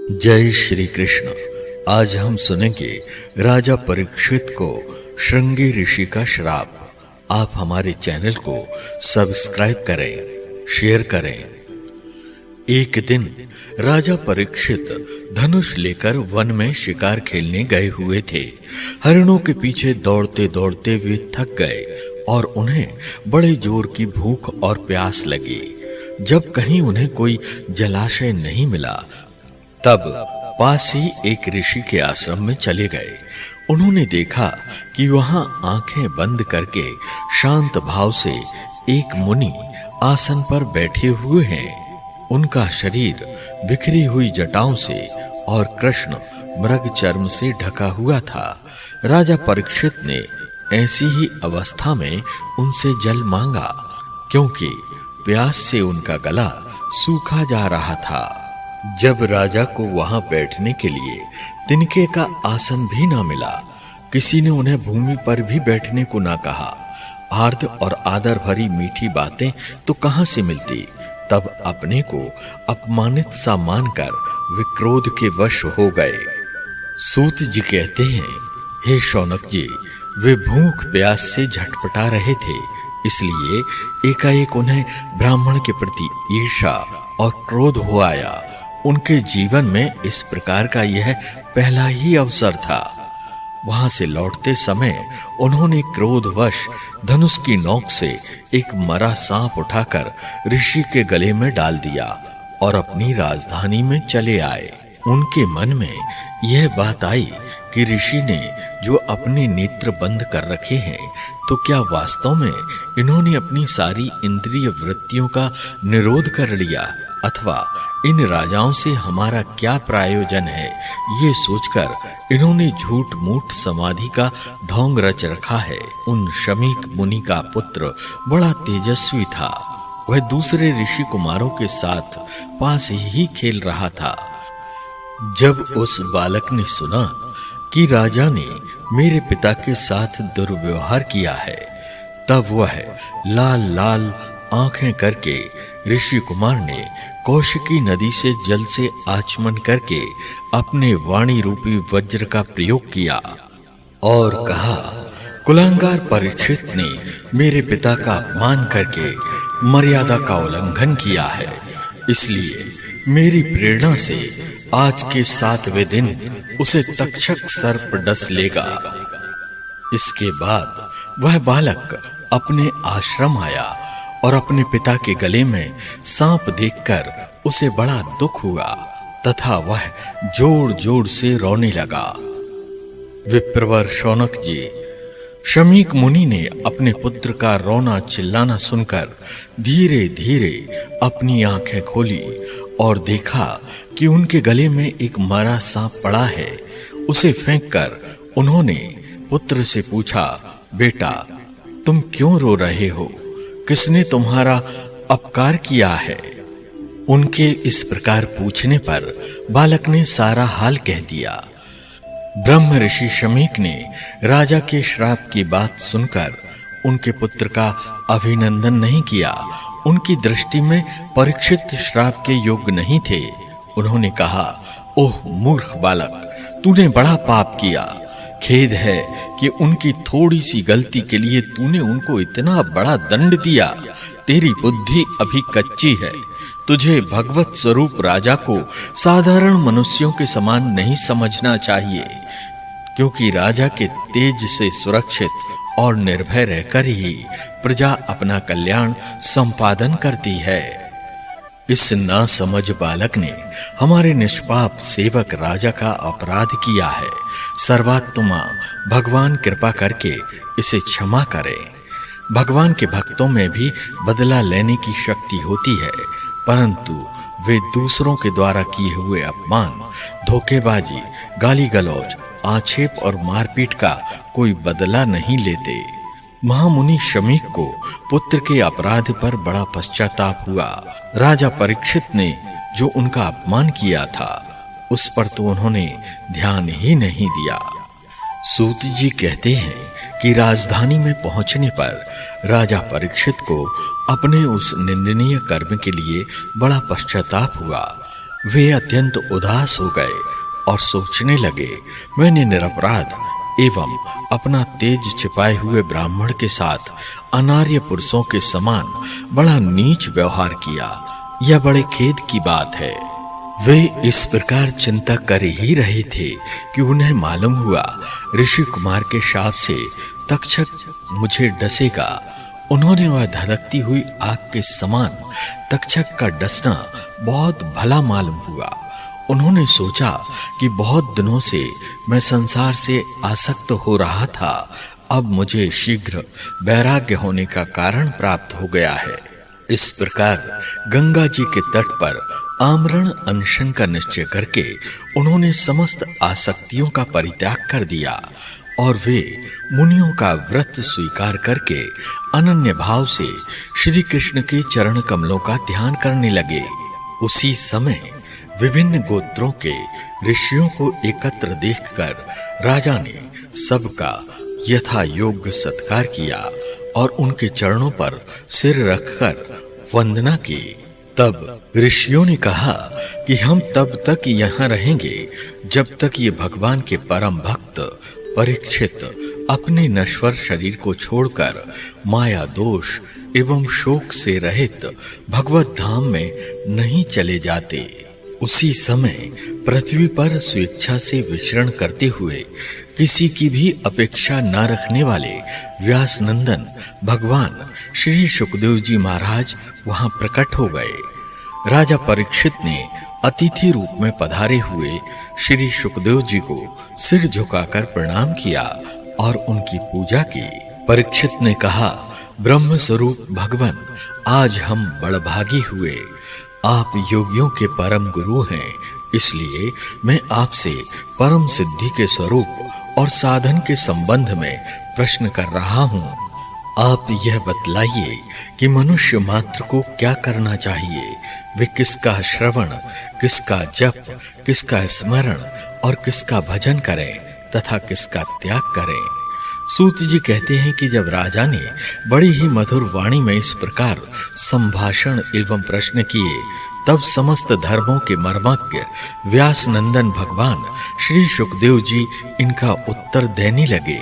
जय श्री कृष्ण। आज हम सुनेंगे राजा परीक्षित को श्रृंगी ऋषि का श्राप। आप हमारे चैनल को सब्सक्राइब करें, शेयर करें। एक दिन राजा परीक्षित धनुष लेकर वन में शिकार खेलने गए हुए थे। हरिणों के पीछे दौड़ते दौड़ते वे थक गए और उन्हें बड़े जोर की भूख और प्यास लगी। जब कहीं उन्हें कोई जलाशय नहीं मिला, तब पास ही एक ऋषि के आश्रम में चले गए। उन्होंने देखा कि वहां आंखें बंद करके शांत भाव से एक मुनि आसन पर बैठे हुए हैं। उनका शरीर बिखरी हुई जटाओं से और कृष्ण मृग चर्म से ढका हुआ था। राजा परीक्षित ने ऐसी ही अवस्था में उनसे जल मांगा, क्योंकि प्यास से उनका गला सूखा जा रहा था। जब राजा को वहां बैठने के लिए तिनके का आसन भी ना मिला, किसी ने उन्हें भूमि पर भी बैठने को ना कहा। आर्त और आदर भरी मीठी बातें तो कहां से मिलती। तब अपने को अपमानित सा मानकर वे क्रोध के वश हो गए। सूत जी कहते हैं, हे शौनक जी, वे भूख प्यास से झटपटा रहे थे, इसलिए एकाएक उन्हें ब्राह्मण के प्रति ईर्ष्या और क्रोध हो आया। उनके जीवन में इस प्रकार का यह पहला ही अवसर था। वहां से लौटते समय उन्होंने क्रोधवश धनुष की नोक से एक मरा सांप उठाकर ऋषि के गले में डाल दिया और अपनी राजधानी में चले आए। उनके मन में यह बात आई कि ऋषि ने जो अपने नेत्र बंद कर रखे हैं, तो क्या वास्तव में इन्होंने अपनी सारी इंद्रिय वृत्तियों का निरोध कर लिया, अथवा इन राजाओं से हमारा क्या प्रयोजन है। ये सोचकर इन्होंने झूठ मूठ समाधि का ढोंग रच रखा है। उन शमीक मुनि का पुत्र बड़ा तेजस्वी था। वह दूसरे ऋषि कुमारों के साथ पास ही खेल रहा था। जब उस बालक ने सुना कि राजा ने मेरे पिता के साथ दुर्व्यवहार किया है, तब वह लाल लाल आंखें करके ऋषि कुमार ने कौशिकी नदी से जल से आचमन करके अपने वाणी रूपी वज्र का प्रयोग किया और कहा, कुलांगार परीक्षित ने मेरे पिता का अपमान करके मर्यादा का उल्लंघन किया है, इसलिए मेरी प्रेरणा से आज के 7वें दिन उसे तक्षक सर्प डस लेगा। इसके बाद वह बालक अपने आश्रम आया और अपने पिता के गले में सांप देखकर उसे बड़ा दुख हुआ तथा वह जोर जोर से रोने लगा। विप्रवर शौनक जी, शमीक मुनि ने अपने पुत्र का रोना चिल्लाना सुनकर धीरे धीरे अपनी आंखें खोली और देखा कि उनके गले में एक मरा सांप पड़ा है। उसे फेंककर उन्होंने पुत्र से पूछा, बेटा, तुम क्यों रो रहे हो? किसने तुम्हारा अपकार किया है? उनके इस प्रकार पूछने पर बालक ने सारा हाल कह दिया। ब्रह्म ऋषि शमीक ने राजा के श्राप की बात सुनकर उनके पुत्र का अभिनंदन नहीं किया। उनकी दृष्टि में परीक्षित श्राप के योग्य नहीं थे। उन्होंने कहा, ओह मूर्ख बालक, तूने बड़ा पाप किया। खेद है कि उनकी थोड़ी सी गलती के लिए तूने उनको इतना बड़ा दंड दिया। तेरी बुद्धि अभी कच्ची है। तुझे भगवत स्वरूप राजा को साधारण मनुष्यों के समान नहीं समझना चाहिए, क्योंकि राजा के तेज से सुरक्षित और निर्भय रहकर ही प्रजा अपना कल्याण संपादन करती है। इस नासमझ बालक ने हमारे निष्पाप सेवक राजा का अपराध किया है। सर्वात्मा भगवान कृपा करके इसे क्षमा करे। भगवान के भक्तों में भी बदला लेने की शक्ति होती है, परंतु वे दूसरों के द्वारा किए हुए अपमान, धोखेबाजी, गाली गलौज, आक्षेप और मारपीट का कोई बदला नहीं लेते। महामुनि शमीक को पुत्र के अपराध पर बड़ा पश्चाताप हुआ। राजा परीक्षित ने जो उनका अपमान किया था, उस पर तो उन्होंने ध्यान ही नहीं दिया। सूत जी कहते हैं कि राजधानी में पहुंचने पर राजा परीक्षित को अपने उस निंदनीय कर्म के लिए बड़ा पश्चाताप हुआ। वे अत्यंत उदास हो गए और सोचने लगे, मैंने निरपराध एवं अपना तेज छिपाए हुए ब्राह्मण के साथ अनार्य पुरुषों के समान बड़ा नीच व्यवहार किया। यह बड़े खेद की बात है। वे इस प्रकार चिंता कर ही रहे थे कि उन्हें मालूम हुआ ऋषि कुमार के शाप से तक्षक मुझे डसेगा। उन्होंने वह धधकती हुई आग के समान तक्षक का डसना बहुत भला मालूम हुआ। उन्होंने सोचा कि बहुत दिनों से मैं संसार से आसक्त हो रहा था, अब मुझे शीघ्र वैराग्य होने का कारण प्राप्त हो गया है। इस प्रकार गंगा जी के तट पर आमरण अनशन का निश्चय करके उन्होंने समस्त आसक्तियों का परित्याग कर दिया और वे मुनियों का व्रत स्वीकार करके अनन्य भाव से श्री कृष्ण के चरण कमलों का ध्यान करने लगे। उसी समय विभिन्न गोत्रों के ऋषियों को एकत्र देखकर राजा ने सबका यथा योग्य सत्कार किया और उनके चरणों पर सिर रखकर वंदना की। तब ऋषियों ने कहा कि हम तब तक यहाँ रहेंगे जब तक ये भगवान के परम भक्त परीक्षित अपने नश्वर शरीर को छोड़कर माया दोष एवं शोक से रहित भगवत धाम में नहीं चले जाते। उसी समय पृथ्वी पर स्वेच्छा से विचरण करते हुए किसी की भी अपेक्षा न रखने वाले व्यास नंदन भगवान श्री सुखदेव जी महाराज वहां प्रकट हो गए। राजा परीक्षित ने अतिथि रूप में पधारे हुए श्री सुखदेव जी को सिर झुकाकर प्रणाम किया और उनकी पूजा की। परीक्षित ने कहा, ब्रह्म स्वरूप भगवान, आज हम बड़भागी हुए। आप योगियों के परम गुरु हैं, इसलिए मैं आपसे परम सिद्धि के स्वरूप और साधन के संबंध में प्रश्न कर रहा हूँ। आप यह बतलाइए कि मनुष्य मात्र को क्या करना चाहिए। वे किसका श्रवण, किसका जप, किसका स्मरण और किसका भजन करें तथा किसका त्याग करें। सूत जी कहते हैं कि जब राजा ने बड़ी ही मधुर वाणी में इस प्रकार संभाषण एवं प्रश्न किए, तब समस्त धर्मों के मर्मज्ञ व्यास नंदन भगवान श्री सुखदेव जी इनका उत्तर देने लगे।